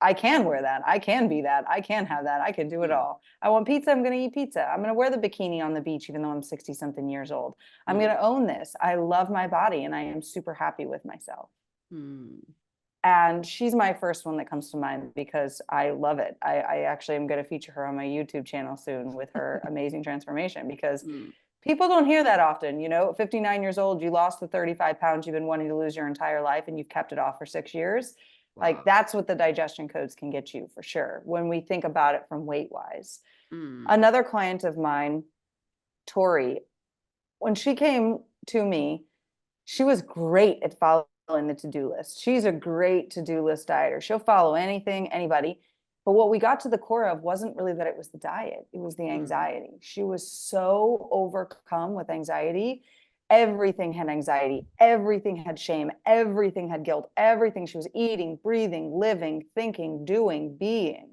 I can wear that, I can be that, I can have that, I can do it all. I want pizza, I'm going to eat pizza. I'm going to wear the bikini on the beach, even though I'm 60-something years old. I'm going to own this. I love my body and I am super happy with myself. And she's my first one that comes to mind because I love it. I actually am going to feature her on my YouTube channel soon with her amazing transformation, because people don't hear that often. 59 years old, you lost the 35 pounds you've been wanting to lose your entire life and you've kept it off for 6 years. Wow. Like, that's what the digestion codes can get you for sure, when we think about it from weight wise. Another client of mine, Tori, when she came to me, she was great at following the to-do list. She's a great to-do list dieter. She'll follow anything, anybody. But what we got to the core of wasn't really that it was the diet. It was the anxiety. She was so overcome with anxiety Everything had anxiety, everything had shame, everything had guilt, everything she was eating, breathing, living, thinking, doing, being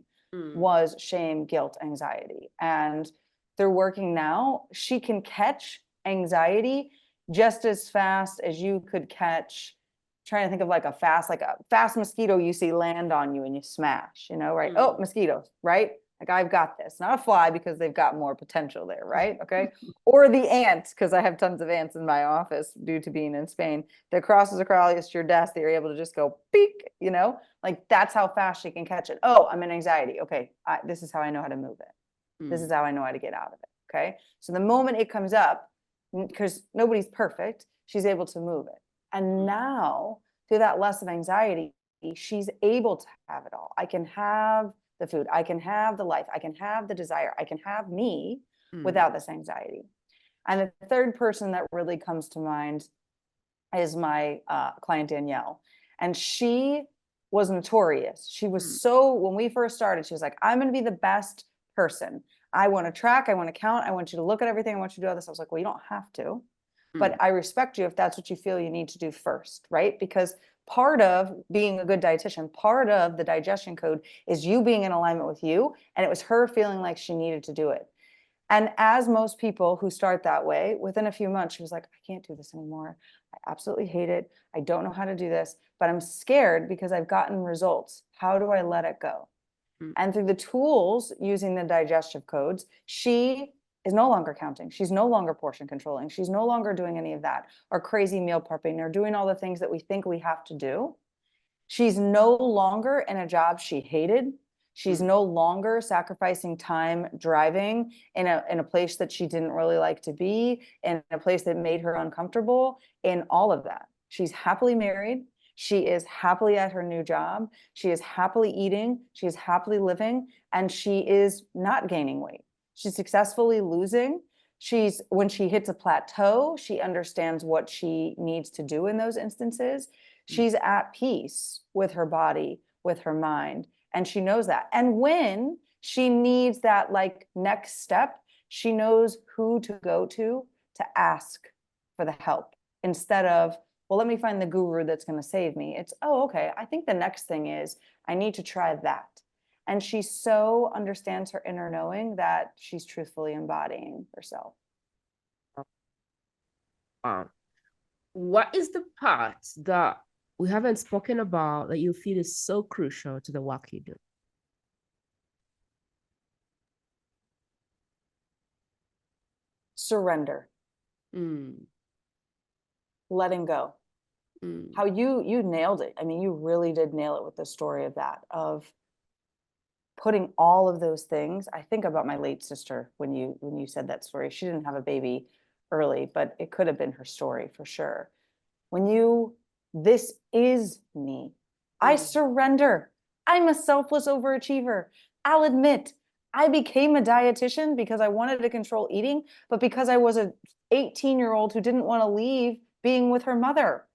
was shame, guilt, anxiety. And through working now, she can catch anxiety just as fast as you could catch, trying to think of like a fast mosquito you see land on you and you smash, right? Oh, mosquitoes, right? Like, I've got this, not a fly because they've got more potential there, right? Okay. Or the ant, because I have tons of ants in my office due to being in Spain, that crosses across your desk that you're able to just go peek, like that's how fast she can catch it. Oh, I'm in anxiety. Okay. This is how I know how to move it. This is how I know how to get out of it. Okay. So the moment it comes up, because nobody's perfect, she's able to move it. And now, through that less of anxiety, she's able to have it all. I can have the food, I can have the life, I can have the desire, I can have me without this anxiety. And the third person that really comes to mind is my client Danielle. And she was notorious. She was when we first started, she was like, I'm going to be the best person. I want to track, I want to count, I want you to look at everything, I want you to do all this. I was like, well, you don't have to, but I respect you if that's what you feel you need to do first, right? Because part of being a good dietitian, part of the digestion code is you being in alignment with you. And it was her feeling like she needed to do it. And as most people who start that way, within a few months, she was like, I can't do this anymore. I absolutely hate it. I don't know how to do this, but I'm scared because I've gotten results. How do I let it go? And through the tools using the digestive codes, she is no longer counting. She's no longer portion controlling. She's no longer doing any of that, or crazy meal prepping, or doing all the things that we think we have to do. She's no longer in a job she hated. She's no longer sacrificing time driving in a place that she didn't really like to be, in a place that made her uncomfortable, in all of that. She's happily married. She is happily at her new job. She is happily eating. She is happily living, and she is not gaining weight. She's successfully losing. When she hits a plateau, she understands what she needs to do in those instances. She's at peace with her body, with her mind, and she knows that. And when she needs that like next step, she knows who to go to ask for the help, instead of, well, let me find the guru that's going to save me. It's, oh, okay, I think the next thing is I need to try that. And she so understands her inner knowing that she's truthfully embodying herself. What is the part that we haven't spoken about that you feel is so crucial to the work you do? Surrender. Letting go. How you nailed it. I mean, you really did nail it with the story of that, of putting all of those things. I think about my late sister when you said that story. She didn't have a baby early, but it could have been her story for sure. This is me. I surrender. I'm a selfless overachiever. I'll admit, I became a dietitian because I wanted to control eating, but because I was an 18-year-old who didn't want to leave being with her mother.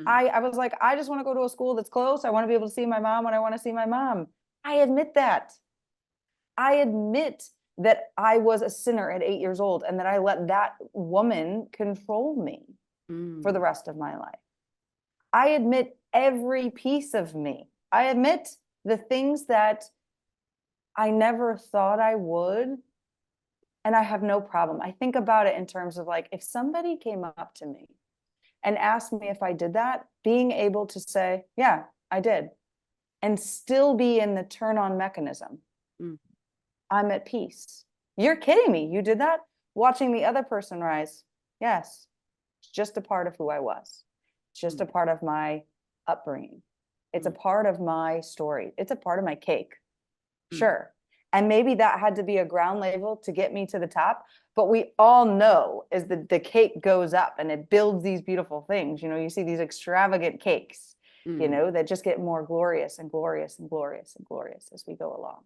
I was like, I just want to go to a school that's close. I want to be able to see my mom when I want to see my mom. I admit that. I admit that I was a sinner at 8 years old, and that I let that woman control me for the rest of my life. I admit every piece of me. I admit the things that I never thought I would, and I have no problem. I think about it in terms of like, if somebody came up to me and asked me if I did that, being able to say, yeah, I did, and still be in the turn on mechanism. I'm at peace. You're kidding me. You did that? Watching the other person rise. Yes. It's just a part of who I was. It's just a part of my upbringing. It's a part of my story. It's a part of my cake. Sure. And maybe that had to be a ground level to get me to the top. But we all know as the cake goes up and it builds these beautiful things, you see these extravagant cakes, that just get more glorious and glorious and glorious and glorious as we go along.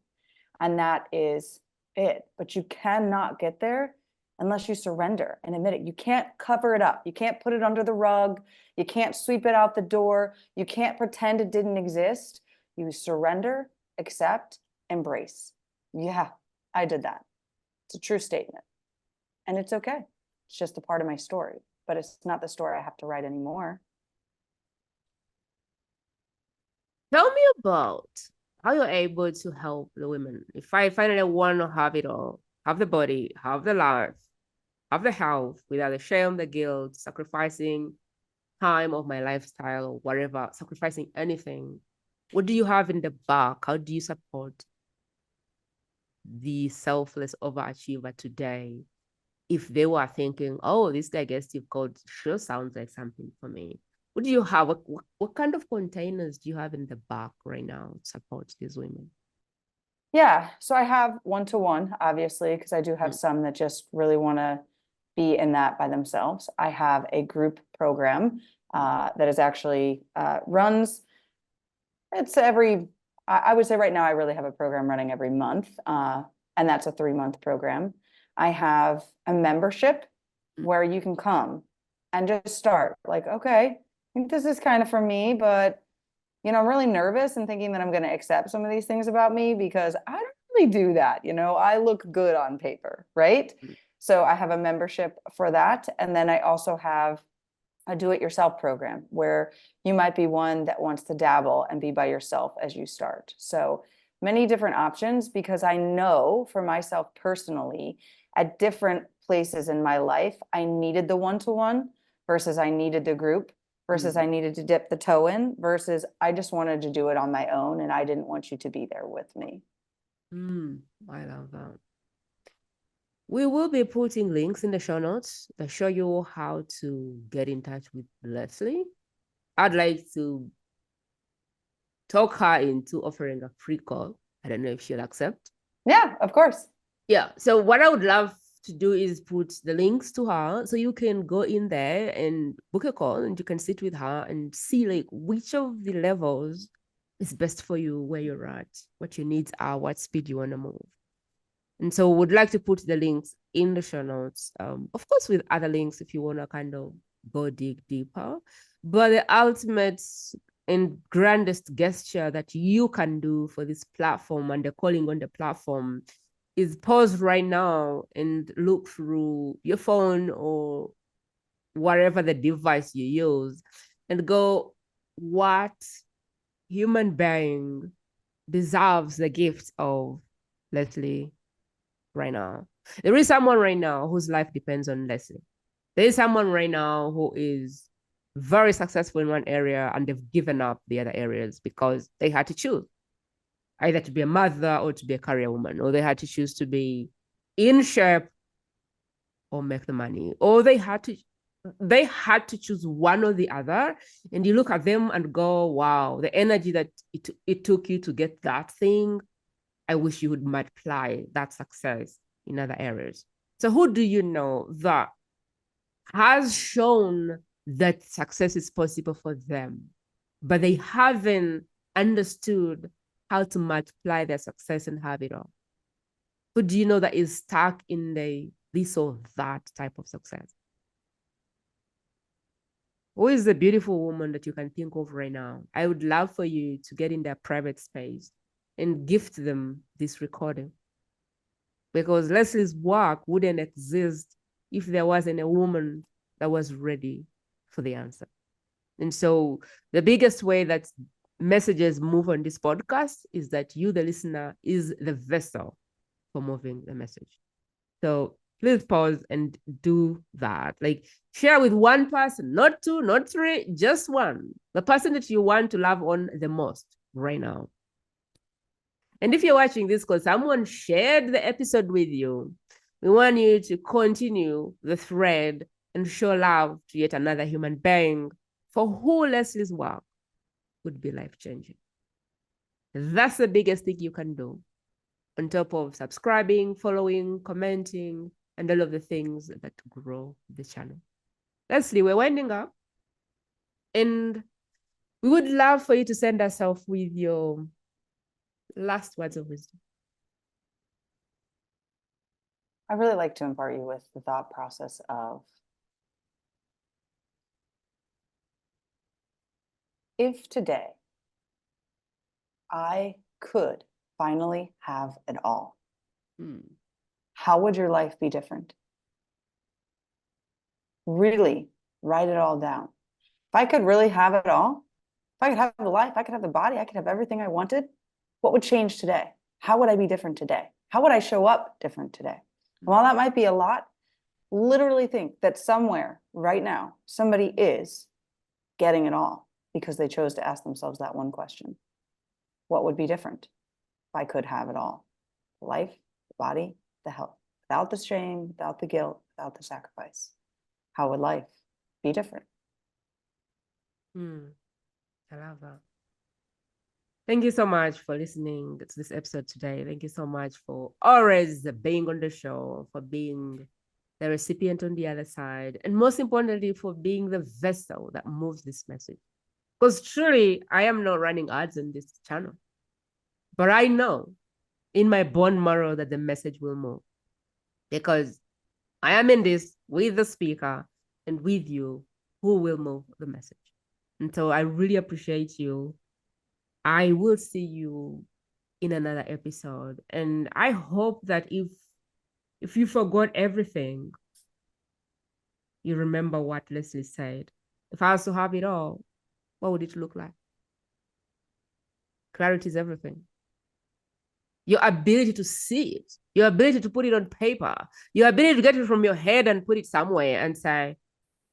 And that is it. But you cannot get there unless you surrender and admit it. You can't cover it up. You can't put it under the rug. You can't sweep it out the door. You can't pretend it didn't exist. You surrender, accept, embrace. Yeah, I did that. It's a true statement. And it's okay. It's just a part of my story. but it's not the story I have to write anymore. Tell me about how you're able to help the women. If I finally want to have it all, have the body, have the life, have the health without the shame, the guilt, sacrificing time of my lifestyle or whatever, sacrificing anything. What do you have in the back? How do you support the selfless overachiever today if they were thinking, oh, this digestive code sure sounds like something for me? What do you have? What kind of containers do you have in the back right now to support these women? Yeah, so I have one-to-one, obviously, because I do have some that just really want to be in that by themselves. I have a group program that is actually runs, it's I would say right now I really have a program running every month, and that's a 3-month program. I have a membership where you can come and just start like, okay, I think this is kind of for me, but I'm really nervous and thinking that I'm going to accept some of these things about me because I don't really do that. I look good on paper, right? So I have a membership for that. And then I also have a do-it-yourself program where you might be one that wants to dabble and be by yourself as you start. So many different options, because I know for myself personally, at different places in my life, I needed the one-to-one versus I needed the group versus I needed to dip the toe in versus I just wanted to do it on my own and I didn't want you to be there with me. I love that. We will be putting links in the show notes that show you how to get in touch with Leslie. I'd like to talk her into offering a free call. I don't know if she'll accept. Yeah, of course. Yeah. So what I would love to do is put the links to her so you can go in there and book a call and you can sit with her and see like which of the levels is best for you, where you're at, what your needs are, what speed you want to move. And so would like to put the links in the show notes. Of course, with other links if you want to kind of go dig deeper. But the ultimate and grandest gesture that you can do for this platform and the calling on the platform is pause right now and look through your phone or whatever the device you use and go, what human being deserves the gift of Leslie right now? There is someone right now whose life depends on Leslie. There is someone right now who is very successful in one area and they've given up the other areas because they had to choose either to be a mother or to be a career woman, or they had to choose to be in shape or make the money, or they had to choose one or the other. And you look at them and go, wow, the energy that it took you to get that thing, I wish you would multiply that success in other areas. So who do you know that has shown that success is possible for them, but they haven't understood how to multiply their success and have it all? Who do you know that is stuck in the this or that type of success? Who is the beautiful woman that you can think of right now? I would love for you to get in their private space and gift them this recording, because Leslie's work wouldn't exist if there wasn't a woman that was ready for the answer. And so the biggest way that messages move on this podcast is that you, the listener, is the vessel for moving the message. So please pause and do that. Like, share with one person, not two, not three, just one. The person that you want to love on the most right now. And if you're watching this because someone shared the episode with you, we want you to continue the thread and show love to yet another human being for who Leslie's work would be life-changing. That's the biggest thing you can do, on top of subscribing, following, commenting, and all of the things that grow the channel. Leslie, we're winding up, and we would love for you to send us off with your last words of wisdom. I really like to impart you with the thought process of, if today I could finally have it all, how would your life be different? Really write it all down. If I could really have it all, if I could have the life, I could have the body, I could have everything I wanted, what would change today? How would I be different today? How would I show up different today? And while that might be a lot, literally think that somewhere right now, somebody is getting it all because they chose to ask themselves that one question. What would be different if I could have it all? The life, the body, the health, without the shame, without the guilt, without the sacrifice. How would life be different? I love that. Thank you so much for listening to this episode today. Thank you so much for always being on the show, for being the recipient on the other side, and most importantly, for being the vessel that moves this message. Because truly, I am not running ads on this channel, but I know in my bone marrow that the message will move, because I am in this with the speaker and with you who will move the message. And so I really appreciate you. I will see you in another episode. And I hope that if you forgot everything, you remember what Leslie said. If I was to have it all, what would it look like? Clarity is everything. Your ability to see it, your ability to put it on paper, your ability to get it from your head and put it somewhere and say,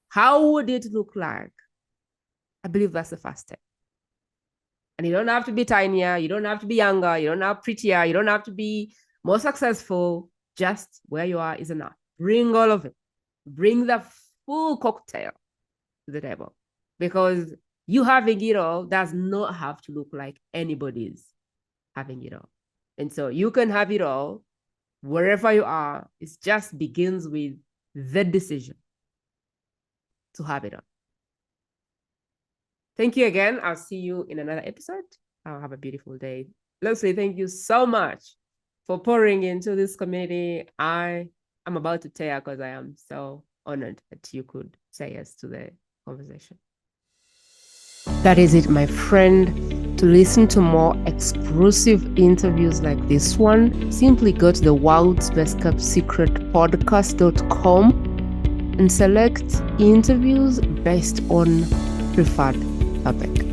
how would it look like? I believe that's the first step. And you don't have to be tinier, you don't have to be younger, you don't have to be prettier, you don't have to be more successful. Just where you are is enough. Bring all of it. Bring the full cocktail to the table. Because you having it all does not have to look like anybody's having it all. And so you can have it all wherever you are. It just begins with the decision to have it all. Thank you again. I'll see you in another episode. I'll have a beautiful day. Leslie, thank you so much for pouring into this community. I am about to tear because I am so honored that you could say yes to the conversation. That is it, my friend. To listen to more exclusive interviews like this one, simply go to the World's Best Kept Secret podcast.com and select interviews based on preferred topic.